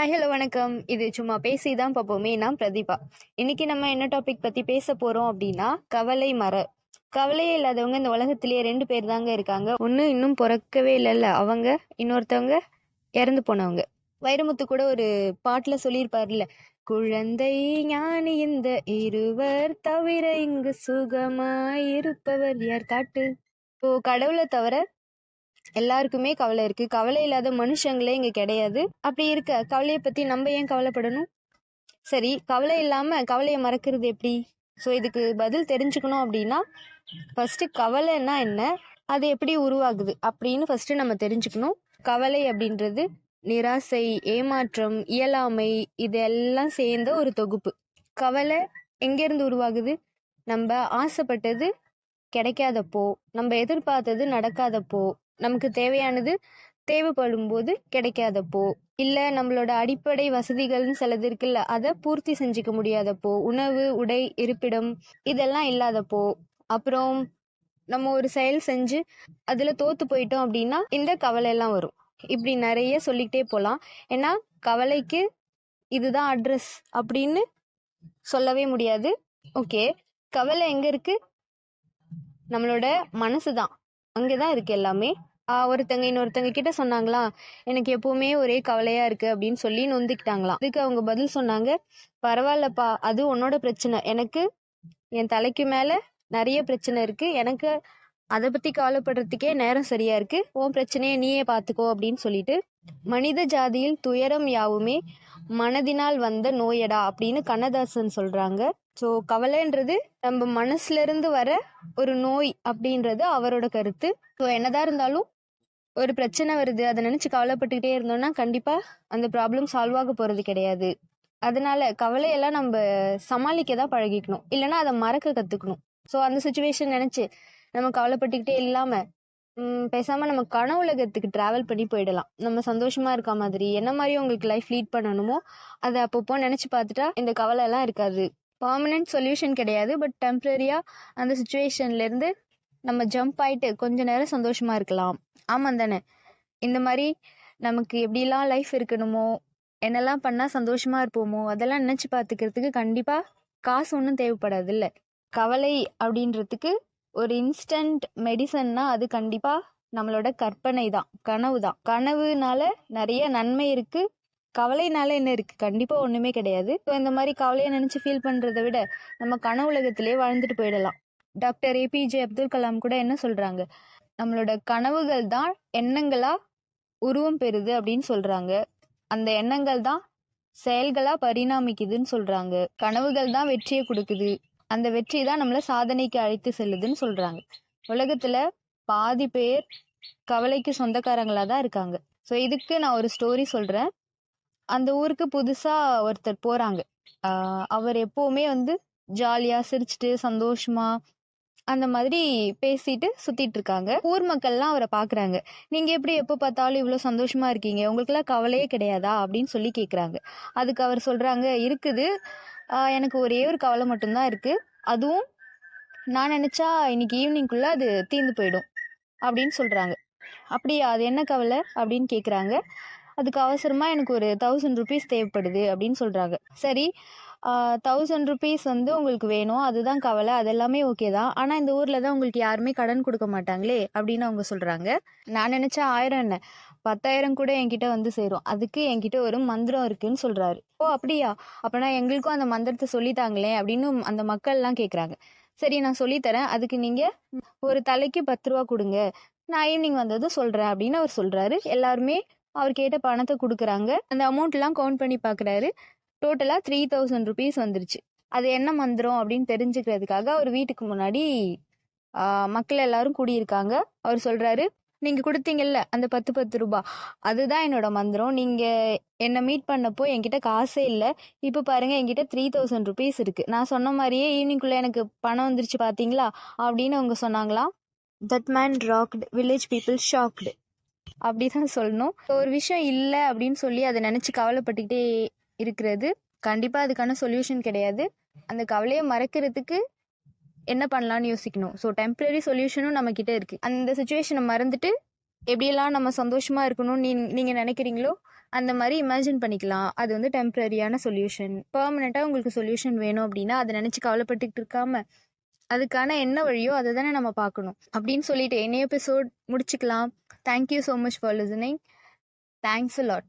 Hi hello வணக்கம். இது சும்மா பேசி தான் பார்ப்போமே. நான் பிரதீபா. இன்னைக்கு நம்ம என்ன டாபிக் பத்தி பேச போறோம் அப்படின்னா கவலை கவலையே இல்லாதவங்க இந்த உலகத்திலேயே 2 பேர் தாங்க இருக்காங்க. ஒண்ணு இன்னும் பிறக்கவே இல்லைல்ல அவங்க, இன்னொருத்தவங்க இறந்து போனவங்க. வைரமுத்து கூட ஒரு பாட்டுல சொல்லியிருப்பாருல்ல, குழந்தை ஞானி இந்த இருவர் தவிர இங்கு சுகமாயிருப்பவர் யார் காட்டு. இப்போ கடவுளை தவிர எல்லாருக்குமே கவலை இருக்கு. கவலை இல்லாத மனுஷங்களே இங்க கிடையாது. அப்படி இருக்க கவலையை பத்தி நம்ம ஏன் கவலைப்படணும்? சரி, கவலை இல்லாம கவலையை மறக்கிறது எப்படி? ஸோ இதுக்கு பதில் தெரிஞ்சுக்கணும் அப்படின்னா ஃபர்ஸ்ட் கவலைன்னா என்ன, அது எப்படி உருவாகுது அப்படின்னு ஃபர்ஸ்ட் நம்ம தெரிஞ்சுக்கணும். கவலை அப்படின்றது நிராசை, ஏமாற்றம், இயலாமை இதெல்லாம் சேர்ந்த ஒரு தொகுப்பு. கவலை எங்கேருந்து உருவாகுது? நம்ம ஆசைப்பட்டது கிடைக்காதப்போ, நம்ம எதிர்பார்த்தது நடக்காதப்போ, நமக்கு தேவையானது தேவைப்படும் போது கிடைக்காதப்போ, இல்ல நம்மளோட அடிப்படை வசதிகள்னு சிலது இருக்குல்ல, அதை பூர்த்தி செஞ்சுக்க முடியாதப்போ, உணவு, உடை, இருப்பிடம் இதெல்லாம் இல்லாதப்போ, அப்புறம் நம்ம ஒரு செயல் செஞ்சு அதுல தோத்து போயிட்டோம் அப்படின்னா இந்த கவலை எல்லாம் வரும். இப்படி நிறைய சொல்லிக்கிட்டே போலாம். ஏன்னா கவலைக்கு இதுதான் அட்ரஸ் அப்படின்னு சொல்லவே முடியாது. ஓகே, கவலை எங்க இருக்கு? நம்மளோட மனசுதான், அங்கதான் இருக்கு எல்லாமே. ஒருத்தங்க இன்னொருத்தங்க கிட்ட சொன்னாங்களா, எனக்கு எப்பவுமே ஒரே கவலையா இருக்கு அப்படின்னு சொல்லி நொந்துக்கிட்டாங்களாம். அதுக்கு அவங்க பதில் சொன்னாங்க, பரவாயில்லப்பா, அது உன்னோட பிரச்சனை. எனக்கு என் தலைக்கு மேல நிறைய பிரச்சனை இருக்கு. எனக்கு அதை பத்தி கவலைப்படுறதுக்கே நேரம் சரியா இருக்கு. உன் பிரச்சனையை நீயே பாத்துக்கோ அப்படின்னு சொல்லிட்டு, மனித ஜாதியில் துயரம் யாவுமே மனதினால் வந்த நோயடா அப்படின்னு கண்ணதாசன் சொல்றாங்க. ஸோ கவலைன்றது நம்ம மனசுல இருந்து வர ஒரு நோய் அப்படின்றது அவரோட கருத்து. ஸோ என்னதான் இருந்தாலும் ஒரு பிரச்சனை வருது, அதை நினைச்சு கவலைப்பட்டுக்கிட்டே இருந்தோம்னா கண்டிப்பா அந்த ப்ராப்ளம் சால்வ் ஆக போறது கிடையாது. அதனால கவலையெல்லாம் நம்ம சமாளிக்க தான் பழகிக்கணும், இல்லைன்னா அதை மறக்க கத்துக்கணும். ஸோ அந்த சுச்சுவேஷன் நினைச்சு நம்ம கவலைப்பட்டுக்கிட்டே இல்லாம பேசாம நம்ம கனவுலகத்துக்கு டிராவல் பண்ணி போயிடலாம். நம்ம சந்தோஷமா இருக்க மாதிரி, என்ன மாதிரி உங்களுக்கு லைஃப் லீட் பண்ணணுமோ அதை அப்பப்போ நினைச்சு பார்த்துட்டா இந்த கவலை எல்லாம் இருக்காது. பர்மனன்ட் சொல்யூஷன் கிடையாது, பட் டெம்பரரியா அந்த சுச்சுவேஷன்ல இருந்து நம்ம ஜம்ப் ஆயிட்டு கொஞ்ச நேரம் சந்தோஷமா இருக்கலாம். ஆமாம் தானே? இந்த மாதிரி நமக்கு எப்படிலாம் லைஃப் இருக்கணுமோ, என்னெல்லாம் பண்ணா சந்தோஷமா இருப்போமோ அதெல்லாம் நினைச்சு பார்த்துக்கிறதுக்கு கண்டிப்பா காசு ஒன்றும் தேவைப்படாது இல்ல. கவலை அப்படின்றதுக்கு ஒரு இன்ஸ்டன்ட் மெடிசன்னா அது கண்டிப்பா நம்மளோட கற்பனை தான், கனவு தான். கனவுனால நிறைய நன்மை இருக்கு, கவலைனால என்ன இருக்கு? கண்டிப்பா ஒண்ணுமே கிடையாது. இந்த மாதிரி கவலையை நினைச்சு ஃபீல் பண்றதை விட நம்ம கனவு உலகத்திலே வாழ்ந்துட்டு போயிடலாம். டாக்டர் ஏபிஜே அப்துல் கலாம் கூட என்ன சொல்றாங்க, நம்மளோட கனவுகள் தான் எண்ணங்களா உருவம் பெறுது அப்படின்னு சொல்றாங்க. அந்த எண்ணங்கள் தான் செயல்களா பரிணாமிக்குதுன்னு சொல்றாங்க. கனவுகள் தான் வெற்றியை கொடுக்குது, அந்த வெற்றி தான் நம்மள சாதனைக்கு அழைத்து செல்லுதுன்னு சொல்றாங்க. உலகத்துல பாதி பேர் கவலைக்கு சொந்தக்காரங்களா தான் இருக்காங்க. ஸோ இதுக்கு நான் ஒரு ஸ்டோரி சொல்றேன். அந்த ஊருக்கு புதுசா ஒருத்தர் போறாங்க. அவர் எப்பவுமே ஜாலியா சிரிச்சுட்டு சந்தோஷமா அந்த மாதிரி பேசிட்டு சுத்திட்டு இருக்காங்க. ஊர் மக்கள்லாம் அவரை பாக்குறாங்க. நீங்க எப்படி எப்ப பார்த்தாலும் இவ்வளவு சந்தோஷமா இருக்கீங்க, உங்களுக்கு எல்லாம் கவலையே கிடையாதா அப்படின்னு சொல்லி கேக்குறாங்க. அதுக்கு அவர் சொல்றாங்க, இருக்குது, எனக்கு ஒரே ஒரு கவலை மட்டும்தான் இருக்கு. அதுவும் நான் நினைச்சா இன்னைக்கு ஈவினிங்குள்ள அது தீர்ந்து போயிடும் அப்படின்னு சொல்றாங்க. அப்படியா, அது என்ன கவலை அப்படின்னு கேக்குறாங்க. அதுக்கு அவசரமா எனக்கு ஒரு 1000 rupees தேவைப்படுது அப்படின்னு சொல்றாங்க. சரி, 1000 rupees உங்களுக்கு வேணும், அதுதான் கவலை, அதெல்லாமே ஓகே தான். ஆனா இந்த ஊர்ல தான் உங்களுக்கு யாருமே கடன் கொடுக்க மாட்டாங்களே அப்படின்னு அவங்க சொல்றாங்க. நான் நினைச்சா 1000 என்ன 10,000 கூட என்கிட்ட சேரும், அதுக்கு என்கிட்ட ஒரு மந்திரம் இருக்குன்னு சொல்றாரு. ஓ அப்படியா, அப்பனா எங்களுக்கும் அந்த மந்திரத்தை சொல்லித்தாங்களே அப்படின்னு அந்த மக்கள் எல்லாம் கேக்குறாங்க. சரி, நான் சொல்லித்தரேன், அதுக்கு நீங்க ஒரு தலைக்கு 10 ரூபா கொடுங்க, நான் ஈவினிங் வந்ததும் சொல்றேன் அப்படின்னு அவர் சொல்றாரு. எல்லாருமே அவர் கேட்ட பணத்தை கொடுக்குறாங்க. அந்த அமௌண்ட் எல்லாம் கவுண்ட் பண்ணி பாக்குறாரு. டோட்டலா 3000 rupees வந்துருச்சு. அது என்ன மந்திரம் அப்படின்னு தெரிஞ்சுக்கிறதுக்காக அவர் வீட்டுக்கு முன்னாடி மக்கள் எல்லாரும் கூடியிருக்காங்க. அவர் சொல்றாரு, நீங்க கொடுத்தீங்கல்ல அந்த 10 ரூபாய், அதுதான் என்னோட மந்திரம். நீங்க என்ன மீட் பண்ணப்போ என்கிட்ட காசே இல்ல, இப்ப பாருங்க என்கிட்ட 3000 rupees இருக்கு. நான் சொன்ன மாதிரியே ஈவினிங்குள்ள எனக்கு பணம் வந்துருச்சு பாத்தீங்களா அப்படின்னு அவங்க சொன்னாங்களாம். That man wrought, village people shocked அப்படிதான் சொல்லணும். ஒரு விஷயம் இல்லை அப்படின்னு சொல்லி அதை நினைச்சு கவலைப்பட்டுக்கிட்டே இருக்கிறது கண்டிப்பா அதுக்கான சொல்யூஷன் கிடையாது. அந்த கவலையை மறக்கிறதுக்கு என்ன பண்ணலாம்னு யோசிக்கணும். ஸோ டெம்பரரி சொல்யூஷனும் நம்ம கிட்ட இருக்கு. அந்த சுச்சுவேஷனை மறந்துட்டு எப்படியெல்லாம் நம்ம சந்தோஷமா இருக்கணும்னு நீங்க நினைக்கிறீங்களோ அந்த மாதிரி இமேஜின் பண்ணிக்கலாம். அது வந்து டெம்பரரியான சொல்யூஷன். பெர்மனெண்ட்டாக உங்களுக்கு சொல்யூஷன் வேணும் அப்படின்னா அதை நினச்சி கவலைப்பட்டுக்கிட்டு இருக்காம அதுக்கான என்ன வழியோ அதை தானே நம்ம பார்க்கணும். அப்படின்னு சொல்லிட்டு என்ன எபிசோட் முடிச்சுக்கலாம். Thank you so much for listening. Thanks a lot.